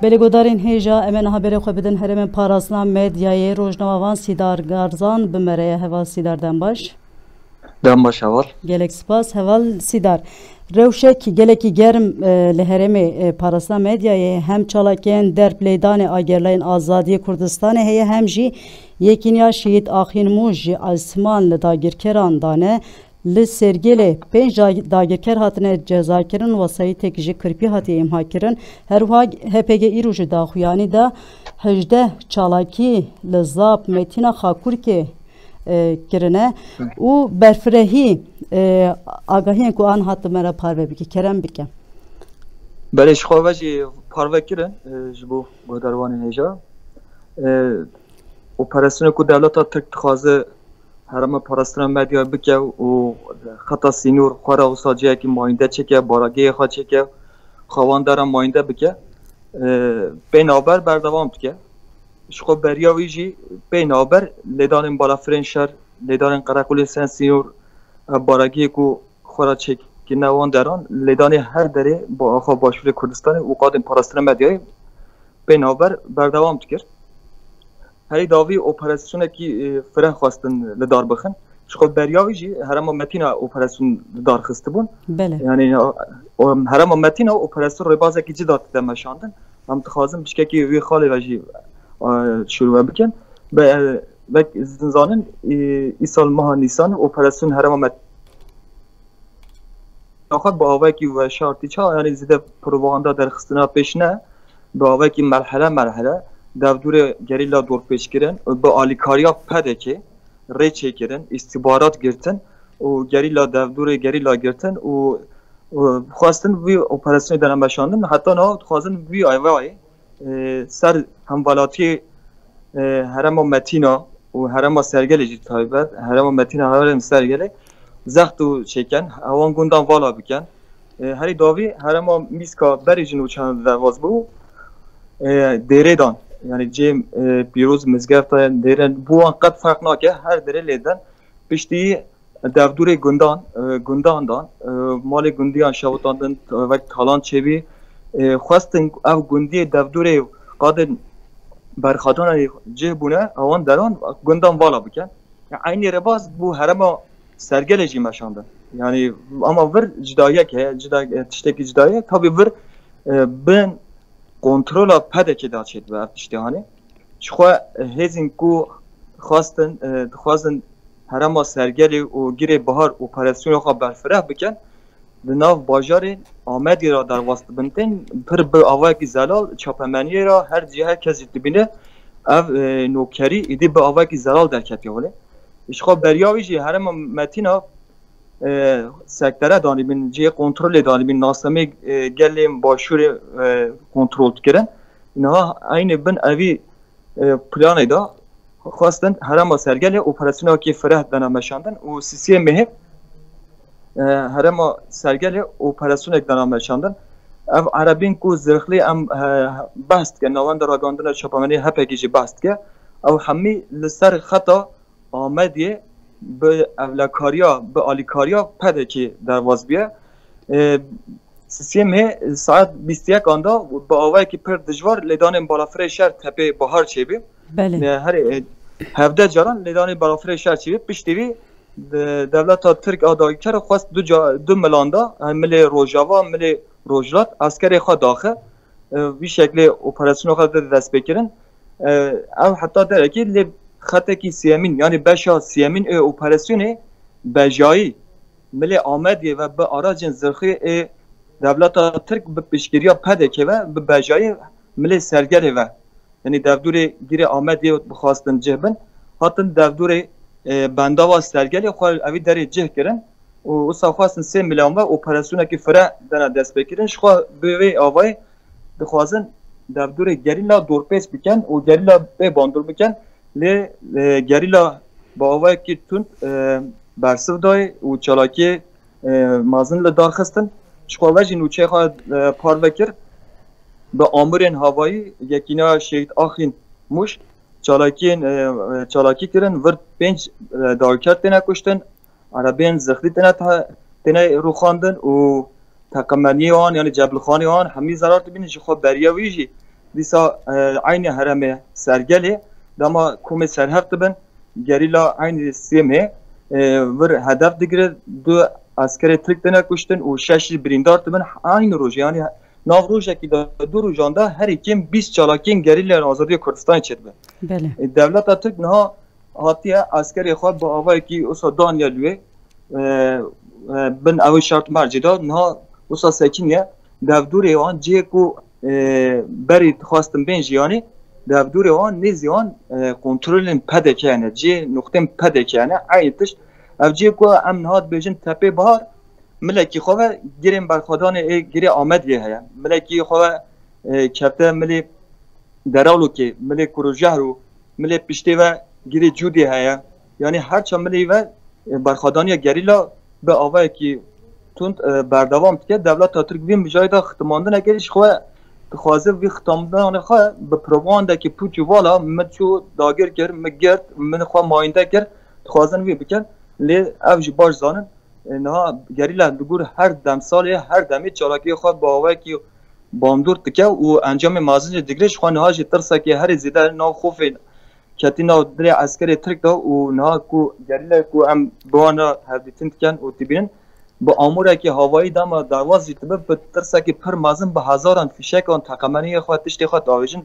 بلگودارین هیجا امن خبر خو بدن هرم پاراسنا مدیای روزنامه‌وان سیدار گارزان بمره هوا سیدار دنباش دنباش اول گلک سپاس هوال سیدار روشک گلکی گرم لهرم پاراسنا مدیای هم چالاکین در پلیدان آگرلاین آزادی کردستان هی هم جی یکینیا شهید آخین موج آسمان لداگرکران دانه لسرگل پنج داگرکر هاتنه جزا کرن وسایت تکجی کرپی هاتی امها کرن هر وها هپگ ایروج داخویانی دا 18 چالاکی لزاب متینا خاکور که کرنه و برفرهی آگاهی کو آن هات مرا پارو بکی کرم بکم بلش خواهی پارو کرن جبو گوداروان هجا اپراسیون کو دولت ترک تخوازه هرم پاراستان مدیا بکه و خطا سینور خورا و ساجه که ماینده چکه باراگه خواه چکه خوان دارم ماینده بکه بینابر بردوام بکه شخو بریا ویجی بینابر لیدان بالا فرنشر لیدان قرقل سن سینور باراگه کو خورا چکه نوان دارن لیدان هر داره با آخوا باشور کردستان و قادم پاراستان مدیای بینابر بردوام بکه هری داوی اپراسیونه کی فرن خواستن لدار بخن شخو بریاوی جی هرم متینا اپراسیون دار خسته بون بله یعنی هرم متینا اپراسیون رو بازه کی جدات دمشاندن هم تخازم بشکه کی وی خاله وجی شروع بکن و زنزانن ایسال ماه نیسان اپراسیون هرم مت آخر با آوه کی و شارتی چا یعنی زیده پروپاگاندا در خستنا پیش نه با آوه کی مرحله دور گریلا دور پیش کردن با آلیکاریا پده که ریچه کردن استخبارات گرفتن و گریلا دور گریلا گرفتن و خواستن وی اپراسیون دارن بشاندن حتی نه خواستن وی آیوای سر همولاتی هرم متینا و هرم سرگل جی تایبت هرم متینا هرم سرگل زخت و چکن اوان گوندان والا بکن هری داوی هرم میسکا بری جنو چند دواز بو دیره دان یعنی جیم پیروز مزگفت دیرن بو انقدر فرق ناکه هر دره لیدن پشتی دفتور گندان دان مال گندیان شوتاندن وقت کالان چوی خواستن او گندی دفتور قادر برخاتان جه بونه اوان دران گندان والا بکن عینی رباز بو هرما سرگل جی مشاندن یعنی اما ور جدایه که تشتکی جدایه تابی ور بن کنترل پده که داشت و افتشتهانه شخوا هزین کو خواستن هرما سرگلی و گیره بهار اپراسیون خواه برفره بکن دناو باجار آمدی را در واسط بنتن پر به آوه کی زلال چاپمنی را هر جهه کسی تبینه او نوکری ایدی به آوه کی زلال در کتی ولی شخوا بریاوی جی هرما متینا سکتره دانی بین جه کنترل دانی بین ناسمه گلیم باشور کنترل کردن اینها عین بن اوی پلان دا خواستن هرم سرگل اپراسیون که فرح دنا مشاندن و سی مه هرم سرگل اپراسیون دنا مشاندن او عربین کو زرخلی ام بست که نوان در راگاندن شپامنی هپکیجی بست که او همی لسر خطا آمدیه به اولکاریا به آلیکاریا پده که در واز بیه سیستم ساعت 21 آندا با آوای که پر دجوار لیدان بالافره شهر تپه بهار چی بی بله هر 17 جاران لیدان بالافره شهر چی بی پشتیوی دولت ترک آدائی کرد خواست دو ملاندا مل روجاوا مل روجلات عسکری خواه داخل وی شکل اپراسیون خواه دست بکرن او حتی داره که خطه کی سیامین یعنی بشا سیامین اپراسیون بجایی ملی آمدی و به آراجن زرخی دولت ترک به پیشگیری پده که و به بجایی ملی سرگره و یعنی دفتور گیر آمدی بخواستن جهبن هاتن دفتور بنده و سرگره خواه اوی در جه کرن و اصلا خواستن 3 میلیون و اپراسیون که فرا دنا دست بکرن شخواه به آوای دخواستن دفتور گریلا دورپیس بکن و گریلا به باندور بکن لی گریلا با آوای که تون برسو دای و چالاکی مازن لدار خستن شخواهی نوچه خواه پار بکر به آمرین هوایی یکینا شهید آخین موش چالاکی کرن ورد 5 دارکر تنه کشتن عربین زخلی تنه رو خواندن و تقمنی آن یعنی جبل خانی آن همی ضرار تبینی شخواه بریاویجی دیسا عین هرمه سرگلی دما کوم سرهفت بن گریلا عین سیمه ور هدف دیگره دو askeri Türk dene kuştun o şaşı birindar tibin aynı roj yani nav roja ki dو rojanda her ikim 20 çalakin geriler azadiye Kurdistan çetbe. Bele. Devlet Türk naha hatiye askeri xwe bu ava ki osa Daniel bin avi şart marcida naha osa sekiniye devdure wan je ku beri xwastin ben yani devdure wan neziyan kontrolün pedek yani je noktem pedek yani ayetiş evجی کو ام نهاد بیجن تپه بهار ملکی خواه گیریم برخوادان گیری آمد یه هیا ملکی خواه کفته ملی درالو که ملی کروجهرو ملی پشتی و گیری جودی هیا یعنی هر چه ملی و برخوادانی گریلا به آوه که تند بردوام که دولت ترک ویم بجای دا ختماندن اگریش خواه خوازه وی ختماندن خواه به پروانده که پوچو والا مچو داگر کرد مگرد من خواه ماینده کرد خوازن وی بکن لی اوج باش زانن نه گریلا دگور هر دم سال هر دمی چالاکی خود با آوه کی باندور تکه و انجام مازن دیگرش خو نه جی ترسا که هر زیده نه خوف کتی نه در عسکری ترک دا و نه کو گریلا کو ام بوانا هدیتن کن و تبین با اموره که هوایی دم دروازه جتبه به ترسا که پر مازن به هزاران فیشک آن تقمنی خود تشتی خود آویجن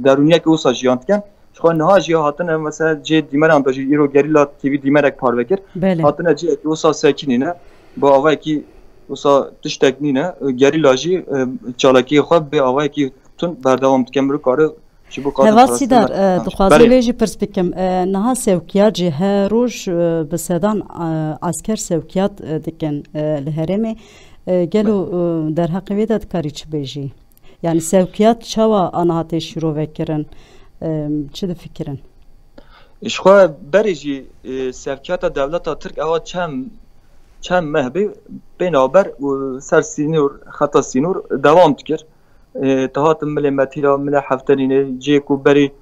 درونیه که اوسا جیانت کن خو نه جی هاتن مثلا جی دیمر ام داشی ایرو گریلا تیوی دیمرک پار وکر هاتن جی اوسا ساکینینه با آوای کی اوسا تشتکنینه گریلا جی چالاکی خو به آوای کی تون بردوام تکم رو کار چی بو کار هواسی در دخوازی لیجی پرسپیکم نه سوکیات جه روش بسدان عسكر سوکیات دکن لهرمه گلو در حقیقت کاری چه بیجی yani sevkiyat çava anahate şiro vekirin çi fikirin İşte berici sevkiyata devleta Türk ava çem mehbi binaber ser sinur xata sinur devam dikir tahatın mile metila mile haftanine ceku beri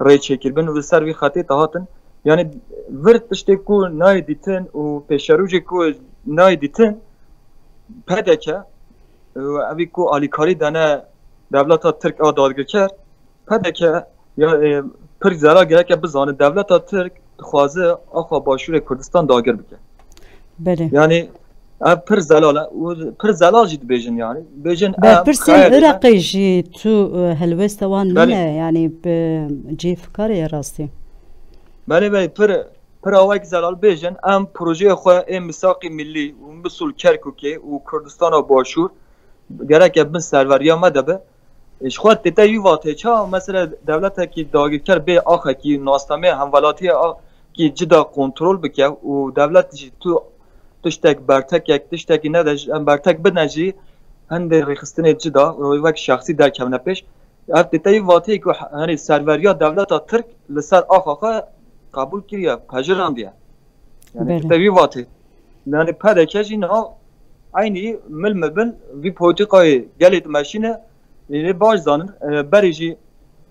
rey çekilbin ve ser vi xati tahatın yani virt işte ku nay ditin u peşeruci ku nay ditin pedeke avi ku alikari dane devleta Türk ava dadgirker pedeke ya پر زرا گره که بزانه دولت ترک خوازه آخوا باشور کردستان داگر بکه بله یعنی پر زلال جید بیجن yani بیجن پرسین عراقی جی تو هلوست وان نه yani جی فکاری راستی بله پر آواک زلال بیجن ام پروژه خواه ام مساقی ملی و مسول کرکوکی و کردستان باشور گره که بن سروریا مدبه اش خود دیتا یو واته چا مثلا دولت کی داگیر به آخه کی ناستمه همولاتی کی جدا کنترل بکه و دولت تو تشتک برتک یک تشتک نداش برتک بدنجی هند رخصتن جدا و یک شخصی در کمنه پیش اف دیتا یو واته کی یعنی سروریا دولت ترک لسر آخه قبول کیه پجراندیه یعنی دیتا یو واته یعنی پدکجی نه aynı ملمبن وی پولیتیکای گلیت ماشینه یعنی باش زانن بریجی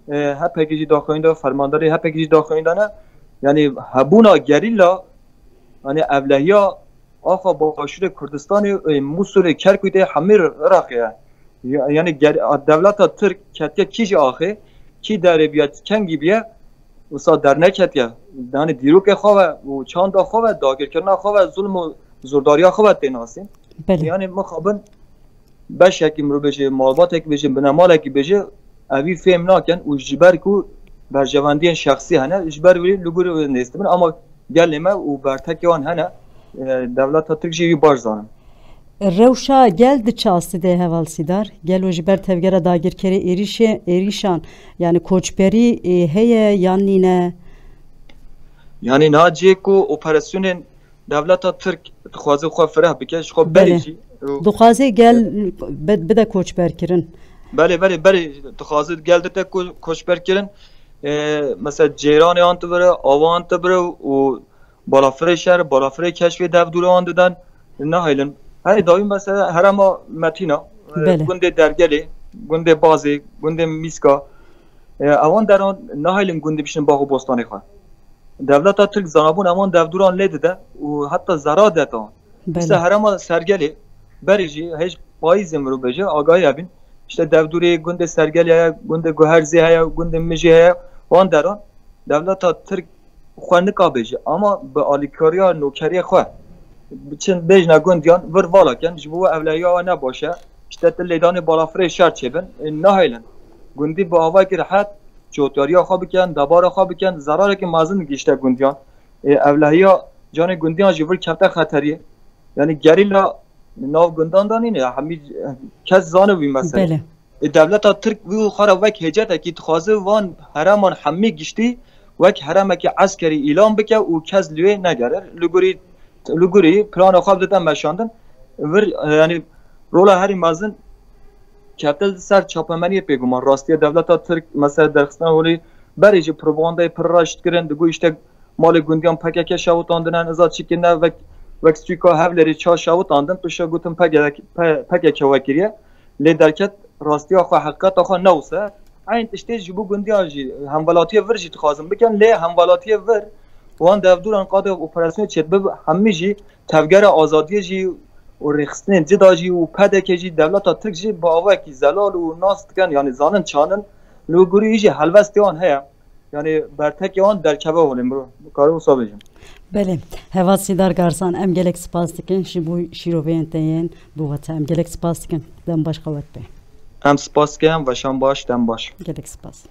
هپکیجی داخلینده فرمانداری هپکیجی داخلینده نه یعنی هبونا گریلا یعنی اولهیا آخا باشور کردستان موسول کرکویده همه عراقیه یعنی دولت ترک کتیه کیجی آخه کی در بیاد کنگی بیه وسا در نکتیه یعنی دیروک خواه و چاند خواه داگر کردن خواه ظلم و زورداری خواه تیناسین یعنی مخابن باش یکیم رو بشه مالبات یک بشه بنمال یک بشه اوی فهم نکن و جبر کو برجواندی شخصی هنه جبر ولی لگور نیستم اما گلمه و برتکی آن هنه دولت ها ترکشی باش زانم روشا گل د چاستی ده هوالسیدار گل و جبر تفگره داگر کری ایریشان yani koçberi heye yani ne yani naciye ku operasyonun devlet ha Türk خوازه خو فرح بکش خو بریجی دخوازه گل بده کوچبر کرن بله دخوازه گل ده کوچبر کرن مثلا جیران آن تو بره آوان تو بره و بالافره شهر بالافره کشف دور آن دادن نه هیلن هر دایم مثلا هرما متینا گنده درگلی گنده بازی گنده میسکا آوان در آن نه هیلن گنده بیشتر باغ بستانی خواه دولت ترک زنابون امان دوران لیده و حتی زرا دادن مثل هرما سرگلی بریجی هیچ پاییزم رو بجه آگاهی ابین işte devduri günde sergeliye günde guherzi haya günde miji haya wan deran devleta Türk xwe nikabêje ama bi alîkariya nûkeriyê xwe biçin bêjna gundiyan vir valakin ji bo evleya we nebaşe işte te lêdanê balafirê şer çêbin nahêlin gundî bi avayekî rehet cotariya xwe bikin debara xwe bikin zerarekî mezin gîşte gundiyan evlehiya canê gundiyan jî vir kefte xeteriyê yani gerîla nav gundan da nîne hemî kes zane wî mesele devleta Türk wî xwe wek hêcetekî dixwaze wan hereman hemî giştî wek heremekî eskerî îlan bike û kes li wê negerir li gurî plana xwe bidin meşandin vir yani rola herî mezin kefte ser çapemeniyê pêguman rastiye devleta Türk mesela derxistina holî berê jî propagandayê pir raşt kirin digot işte malê gundiyan PKK şewitandine iza çîkine wek stûka hevlerê ça şewitandin pişa gotin PKK wekiriye lê derket rastiya xwe heqeta xwe newse Eyn tiştê ji bo gundiyan jî hemvelatiya vir jî dixwazin bikin lê hemvelatiya vir wan devduran qadê operasyona çêtbib hemî jî tevgera azadiyê jî û rêxistinên cida jî û pedekê jî devleta Türk jî bi avayekî zelal û nas dikin yani zanin çanin li gurî jî helbestê wan heye yani bertekê wan derkeve holên biro karî wisa bêjim. Belê heva Sîdar Garsan em gelek spas dikin ji bo şîroveyên te yên bû te em gelek spas dikin dem baş qewet be. Em spas dikim weşan baş dem baş. Gelek spas.